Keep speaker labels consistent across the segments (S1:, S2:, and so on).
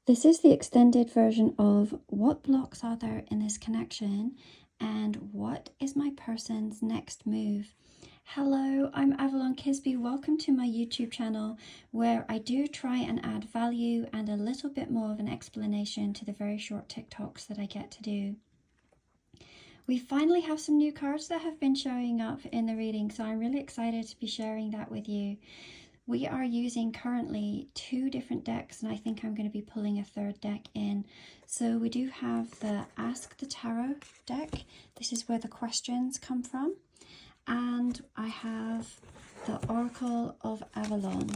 S1: This is the extended version of what blocks are there in this connection and what is my person's next move. Hello, I'm Avalon Kisby. Welcome to my YouTube channel where I do try and add value and a little bit more of an explanation to the very short TikToks that I get to do. We finally have some new cards that have been showing up in the reading, so I'm really excited to be sharing that with you. We are using currently 2 different decks, and I think I'm going to be pulling a 3rd deck in. So we do have the Ask the Tarot deck. This is where the questions come from. And I have the Oracle of Avalon.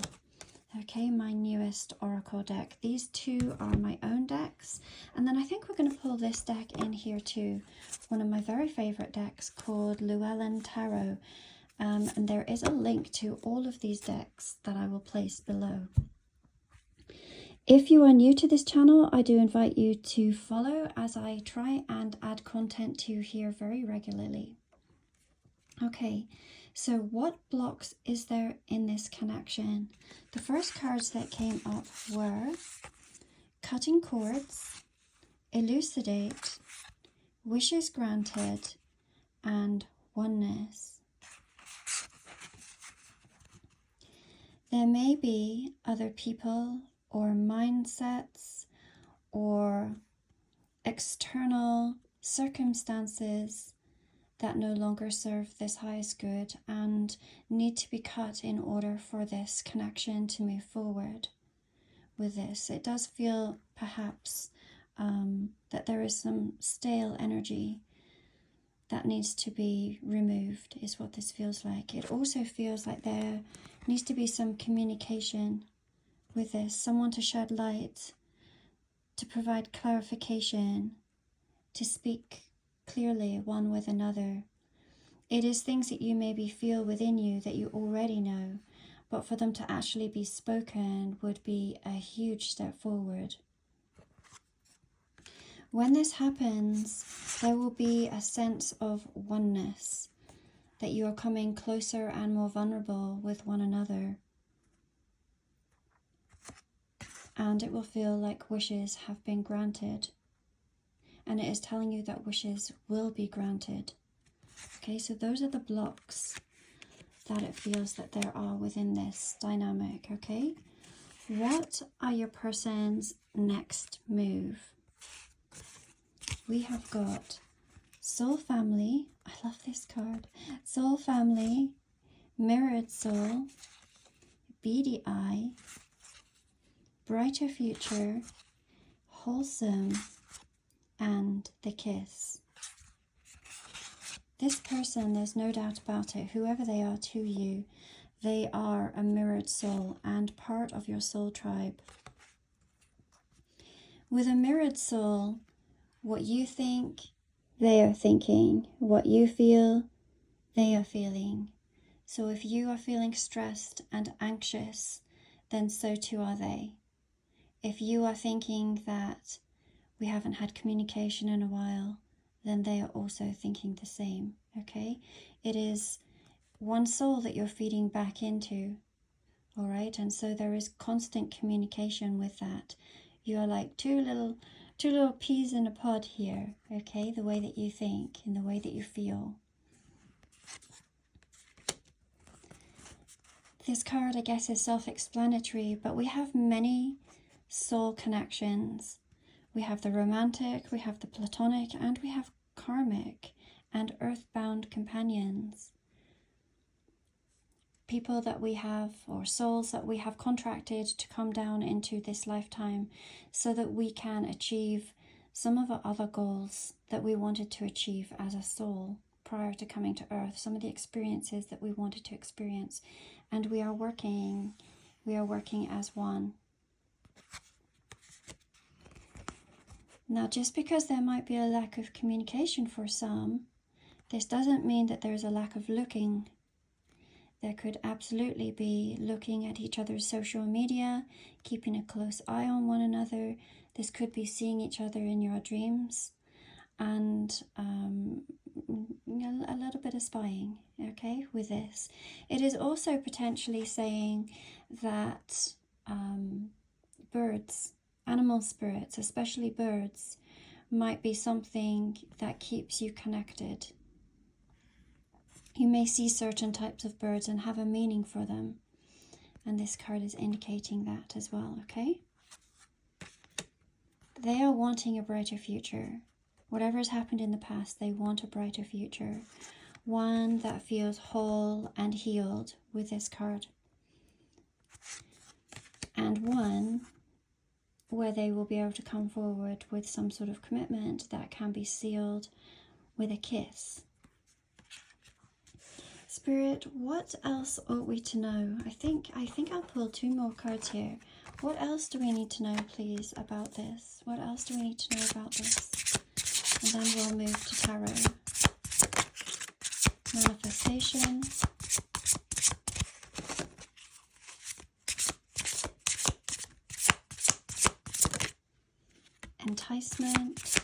S1: Okay, my newest Oracle deck. These 2 are my own decks. And then I think we're going to pull this deck in here too. One of my very favorite decks called Llewellyn Tarot. And there is a link to all of these decks that I will place below. If you are new to this channel, I do invite you to follow as I try and add content to you here very regularly. Okay, so what blocks is there in this connection? The first cards that came up were Cutting Cords, Elucidate, Wishes Granted, and Oneness. There may be other people or mindsets or external circumstances that no longer serve this highest good and need to be cut in order for this connection to move forward with this. It does feel perhaps that there is some stale energy that needs to be removed, is what this feels like. It also feels like there needs to be some communication with this, someone to shed light, to provide clarification, to speak clearly one with another. It is things that you maybe feel within you that you already know, but for them to actually be spoken would be a huge step forward. When this happens, there will be a sense of oneness, that you are coming closer and more vulnerable with one another. And it will feel like wishes have been granted. And it is telling you that wishes will be granted. Okay, so those are the blocks that it feels that there are within this dynamic, okay? What are your person's next move? We have got Soul Family. I love this card. Soul Family, Mirrored Soul, Beady Eye, Brighter Future, Wholesome, and The Kiss. This person, there's no doubt about it, whoever they are to you, they are a mirrored soul and part of your soul tribe. With a mirrored soul, what you think, they are thinking. What you feel, they are feeling. So if you are feeling stressed and anxious, then so too are they. If you are thinking that we haven't had communication in a while, then they are also thinking the same, okay? It is one soul that you're feeding back into, all right? And so there is constant communication with that. You are like two little peas in a pod here, okay? The way that you think and the way that you feel. This card, I guess, is self-explanatory, but we have many soul connections. We have the romantic, we have the platonic, and we have karmic and earthbound companions. People that we have, or souls that we have contracted to come down into this lifetime so that we can achieve some of our other goals that we wanted to achieve as a soul prior to coming to earth, some of the experiences that we wanted to experience. And we are working as one. Now, just because there might be a lack of communication for some, this doesn't mean that there's a lack of looking. There could absolutely be looking at each other's social media, keeping a close eye on one another. This could be seeing each other in your dreams, and a little bit of spying, okay, with this. It is also potentially saying that birds Animal spirits, especially birds, might be something that keeps you connected. You may see certain types of birds and have a meaning for them. And this card is indicating that as well, okay? They are wanting a brighter future. Whatever has happened in the past, they want a brighter future. One that feels whole and healed with this card. And one where they will be able to come forward with some sort of commitment that can be sealed with a kiss. Spirit, what else ought we to know? I think I'll pull 2 more cards here. What else do we need to know, please, about this? What else do we need to know about this? And then we'll move to tarot. Manifestation. Enticement.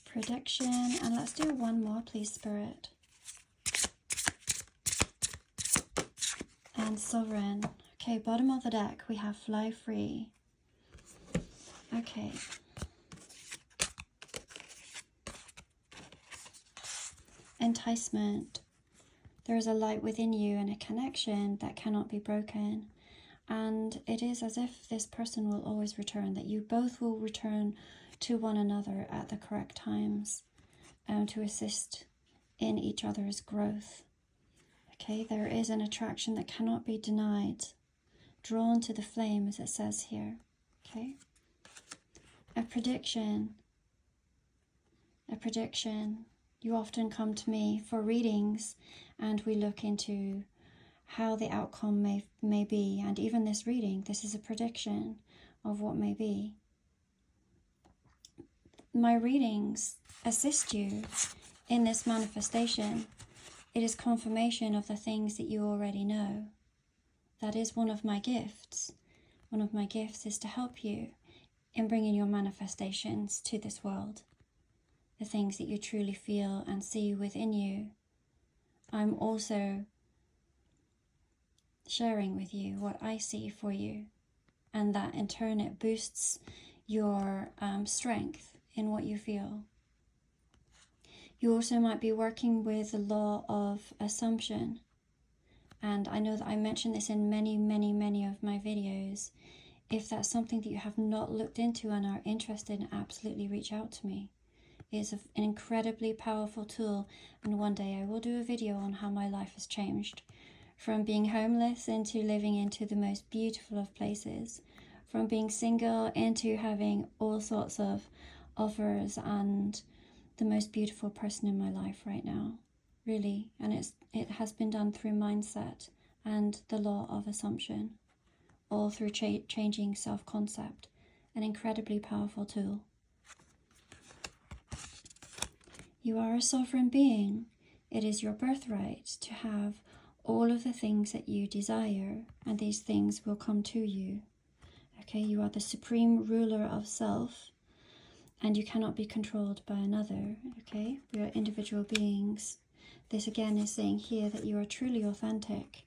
S1: Prediction. And let's do 1 more, please, Spirit. And Sovereign. Okay, bottom of the deck, we have Fly Free. Okay. Enticement. There is a light within you and a connection that cannot be broken. And it is as if this person will always return, that you both will return to one another at the correct times to assist in each other's growth. Okay, there is an attraction that cannot be denied, drawn to the flame, as it says here. Okay, a prediction. A prediction. You often come to me for readings, and we look into how the outcome may be. And even this reading, this is a prediction of what may be. My readings assist you in this manifestation. It is confirmation of the things that you already know. That is one of my gifts. One of my gifts is to help you in bringing your manifestations to this world. The things that you truly feel and see within you. I'm also sharing with you what I see for you. And that in turn, it boosts your strength in what you feel. You also might be working with the law of assumption. And I know that I mentioned this in many of my videos. If that's something that you have not looked into and are interested in, absolutely reach out to me. It's an incredibly powerful tool, and one day I will do a video on how my life has changed. From being homeless into living into the most beautiful of places. From being single into having all sorts of offers and the most beautiful person in my life right now. Really. And it has been done through mindset and the law of assumption. All through changing self-concept. An incredibly powerful tool. You are a sovereign being. It is your birthright to have all of the things that you desire, and these things will come to you. Okay, you are the supreme ruler of self, and you cannot be controlled by another. Okay, we are individual beings. This again is saying here that you are truly authentic,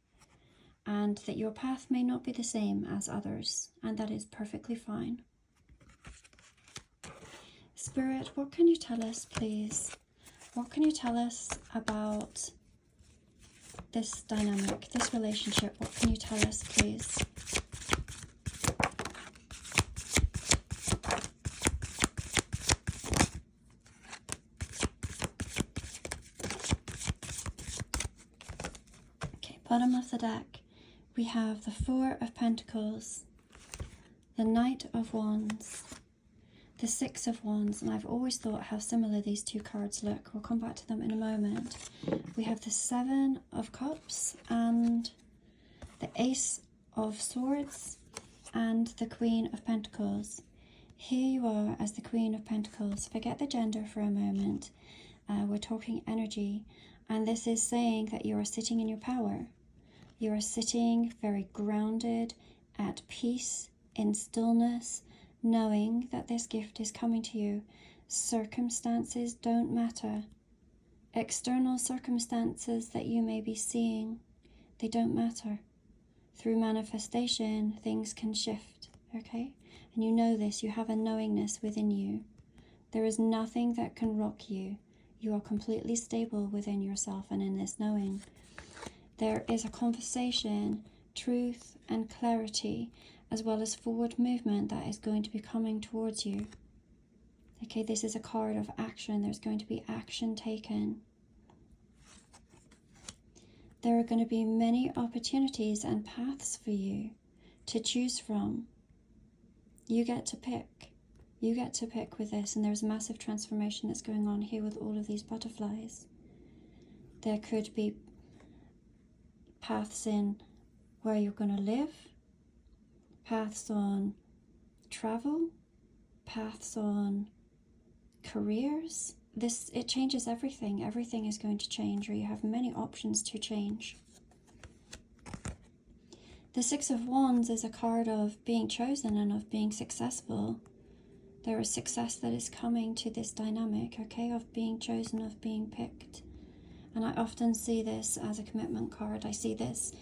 S1: and that your path may not be the same as others, and that is perfectly fine. Spirit, what can you tell us, please? What can you tell us about this dynamic, this relationship? What can you tell us, please? Okay, bottom of the deck, we have the Four of Pentacles, the Knight of Wands, the Six of Wands, and I've always thought how similar these 2 cards look. We'll come back to them in a moment. We have the Seven of Cups and the Ace of Swords and the Queen of Pentacles. Here you are as the Queen of Pentacles. Forget the gender for a moment. We're talking energy, and this is saying that you are sitting in your power. You are sitting very grounded, at peace, in stillness, knowing that this gift is coming to you. Circumstances don't matter. External circumstances that you may be seeing, they don't matter. through manifestation, things can shift, okay? And you know this, you have a knowingness within you. There is nothing that can rock you. You are completely stable within yourself and in this knowing. There is a conversation, truth and clarity, as well as forward movement that is going to be coming towards you. Okay, this is a card of action. There's going to be action taken. There are going to be many opportunities and paths for you to choose from. You get to pick. You get to pick with this, and there's a massive transformation that's going on here with all of these butterflies. There could be paths in where you're going to live, paths on travel, paths on careers. It changes everything. Everything is going to change, or you have many options to change. The Six of Wands is a card of being chosen and of being successful. There is success that is coming to this dynamic, okay, of being chosen, of being picked. And I often see this as a commitment card. I see this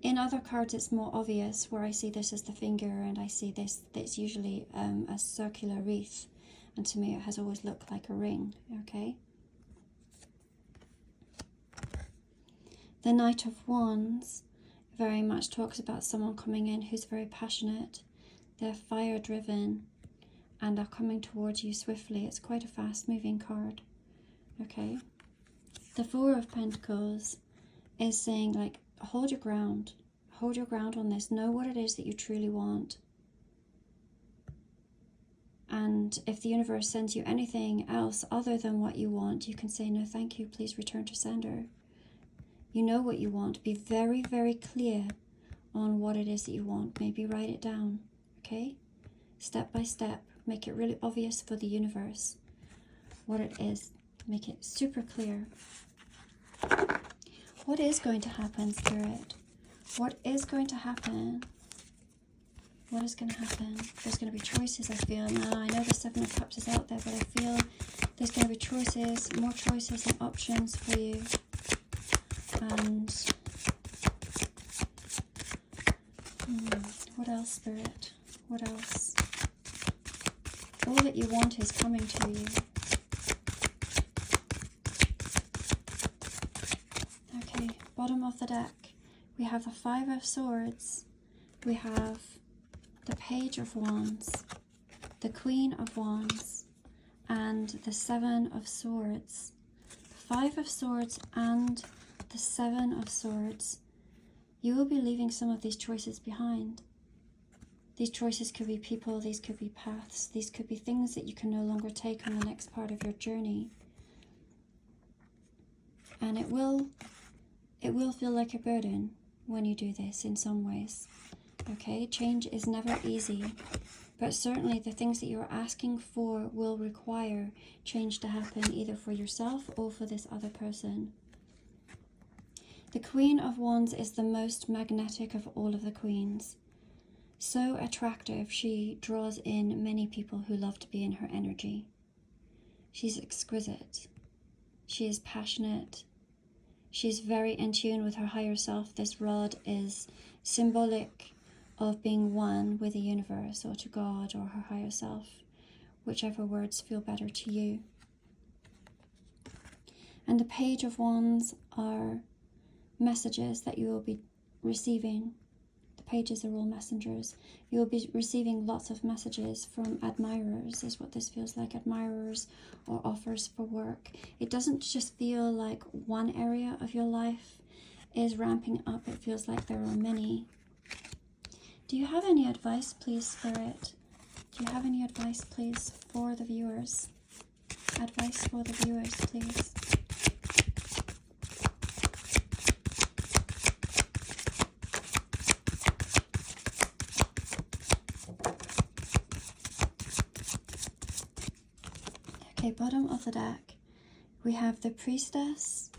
S1: in other cards, it's more obvious, where I see this as the finger, and I see this, that's usually a circular wreath. And to me, it has always looked like a ring, okay? The Knight of Wands very much talks about someone coming in who's very passionate. They're fire-driven and are coming towards you swiftly. It's quite a fast-moving card, okay? The Four of Pentacles is saying, like, hold your ground. Hold your ground on this. Know what it is that you truly want. And if the universe sends you anything else other than what you want, you can say, no, thank you, please return to sender. You know what you want. Be very, very clear on what it is that you want. Maybe write it down, okay? Step by step. Make it really obvious for the universe what it is. Make it super clear. What is going to happen, Spirit? What is going to happen? What is going to happen? There's going to be choices, I feel. Now, I know the Seven of Cups is out there, but I feel there's going to be choices, more choices and options for you. And what else, Spirit? What else? All that you want is coming to you. Okay, bottom of the deck. We have the Five of Swords. We have the Page of Wands, the Queen of Wands, and the Seven of Swords. Five of Swords and the Seven of Swords. You will be leaving some of these choices behind. These choices could be people, these could be paths, these could be things that you can no longer take on the next part of your journey. And it will feel like a burden when you do this in some ways. Okay, change is never easy, but certainly the things that you're asking for will require change to happen, either for yourself or for this other person. The Queen of Wands is the most magnetic of all of the queens. So attractive, she draws in many people who love to be in her energy. She's exquisite. She is passionate. She's very in tune with her higher self. This rod is symbolic of being one with the universe, or to God, or her higher self, whichever words feel better to you. And the Page of Wands are messages that you will be receiving. The pages are all messengers. You will be receiving lots of messages from admirers, is what this feels like. Admirers or offers for work. It doesn't just feel like one area of your life is ramping up. It feels like there are many. Do you have any advice, please, Spirit? Do you have any advice, please, for the viewers? Advice for the viewers, please. Okay, bottom of the deck, we have the Priestess,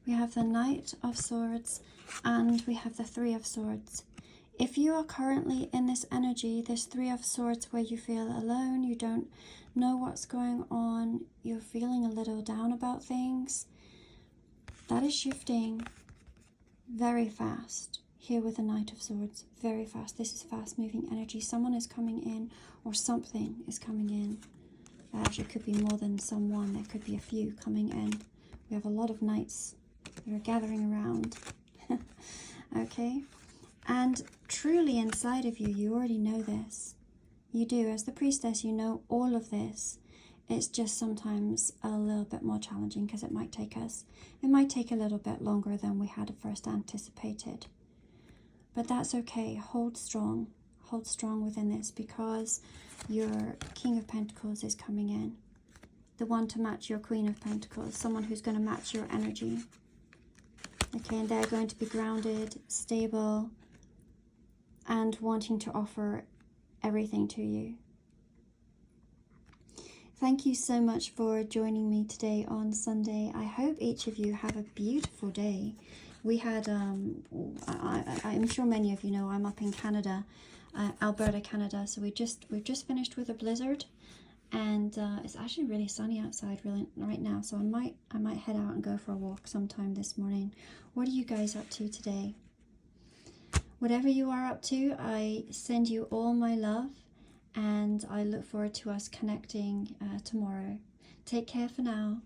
S1: we have the Knight of Swords, and we have the Three of Swords. If you are currently in this energy, this Three of Swords, where you feel alone, you don't know what's going on, you're feeling a little down about things, that is shifting very fast. Here with the Knight of Swords, very fast. This is fast moving energy. Someone is coming in, or something is coming in. That actually could be more than someone. There could be a few coming in. We have a lot of knights that are gathering around. Okay? And truly inside of you, you already know this. You do. As the priestess, you know all of this. It's just sometimes a little bit more challenging because it might take a little bit longer than we had at first anticipated. But that's okay. Hold strong within this, because your King of Pentacles is coming in. The one to match your Queen of Pentacles, someone who's going to match your energy. Okay, and they're going to be grounded, stable, and wanting to offer everything to you. Thank you so much for joining me today on Sunday. I hope each of you have a beautiful day. We had, I'm sure many of you know, I'm up in Canada, Alberta, Canada. So we've just finished with a blizzard, and it's actually really sunny outside right now. So I might head out and go for a walk sometime this morning. What are you guys up to today? Whatever you are up to, I send you all my love, and I look forward to us connecting tomorrow. Take care for now.